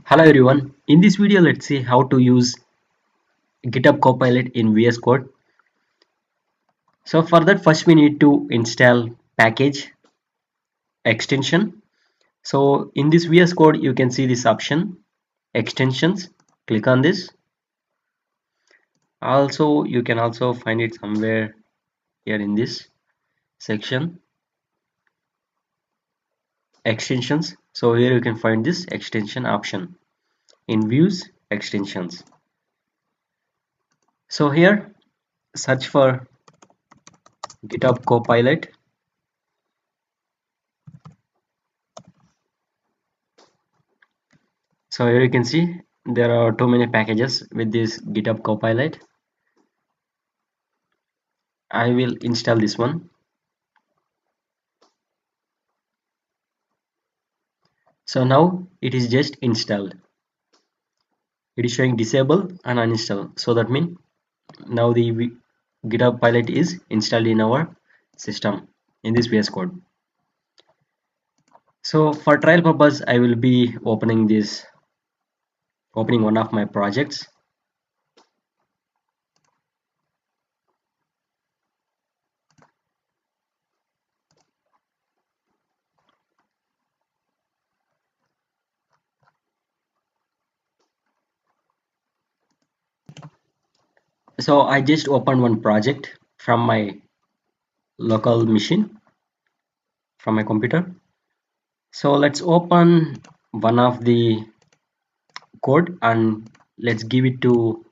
Hello everyone. In this video, let's see how to use GitHub Copilot in VS Code. So for that, first we need to install package extension. So in this VS Code, you can see this option, extensions. Click on this. Also, you can also find it somewhere here in this section, extensions. So here you can find this extension option in views, extensions. So here, search for GitHub Copilot. So here you can see there are too many packages with this GitHub Copilot. I will install this one. So now it is just installed. It is showing disable and uninstall. So that means now the GitHub Pilot is installed in our system in this VS Code. So for trial purpose, I will be opening one of my projects. So I just opened one project from my local machine, from my computer. So let's open one of the code and let's give it to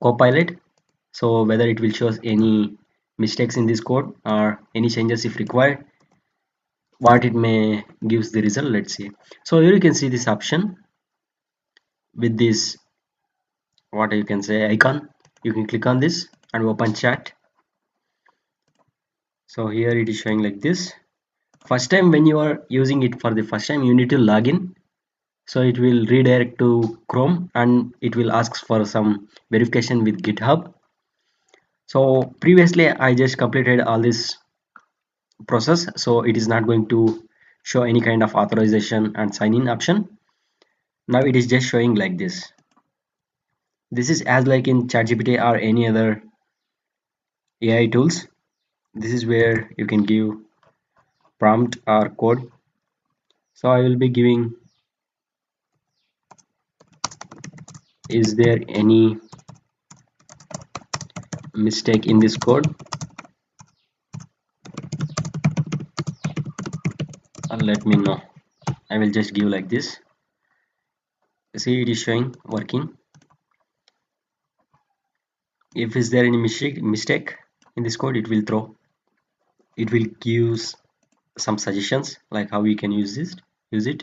Copilot. So whether it will show us any mistakes in this code or any changes if required, what it may gives the result. Let's see. So here you can see this option with this, what you can say, icon. You can click on this and open chat. So here it is showing like this. First time when you are using it for the first time, you need to log in. So it will redirect to Chrome and it will ask for some verification with GitHub. So previously I just completed all this process, so it is not going to show any kind of authorization and sign in option. Now it is just showing like this. This is as like in ChatGPT or any other AI tools. This is where you can give prompt or code. So I will be giving, is there any mistake in this code? Let me know. I will just give like this. See, it is showing working. If is there any mistake in this code, it will throw. It will give some suggestions like how we can use it.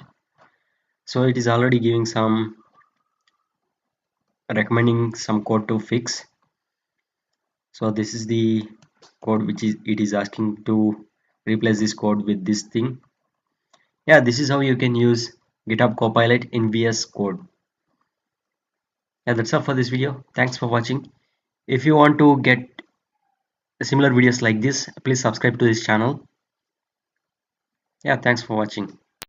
So it is already giving some, recommending some code to fix. So this is the code which it is asking to replace this code with this thing. Yeah, this is how you can use GitHub Copilot in VS Code. Yeah, that's all for this video. Thanks for watching. If you want to get similar videos like this, please subscribe to this channel. Yeah, thanks for watching.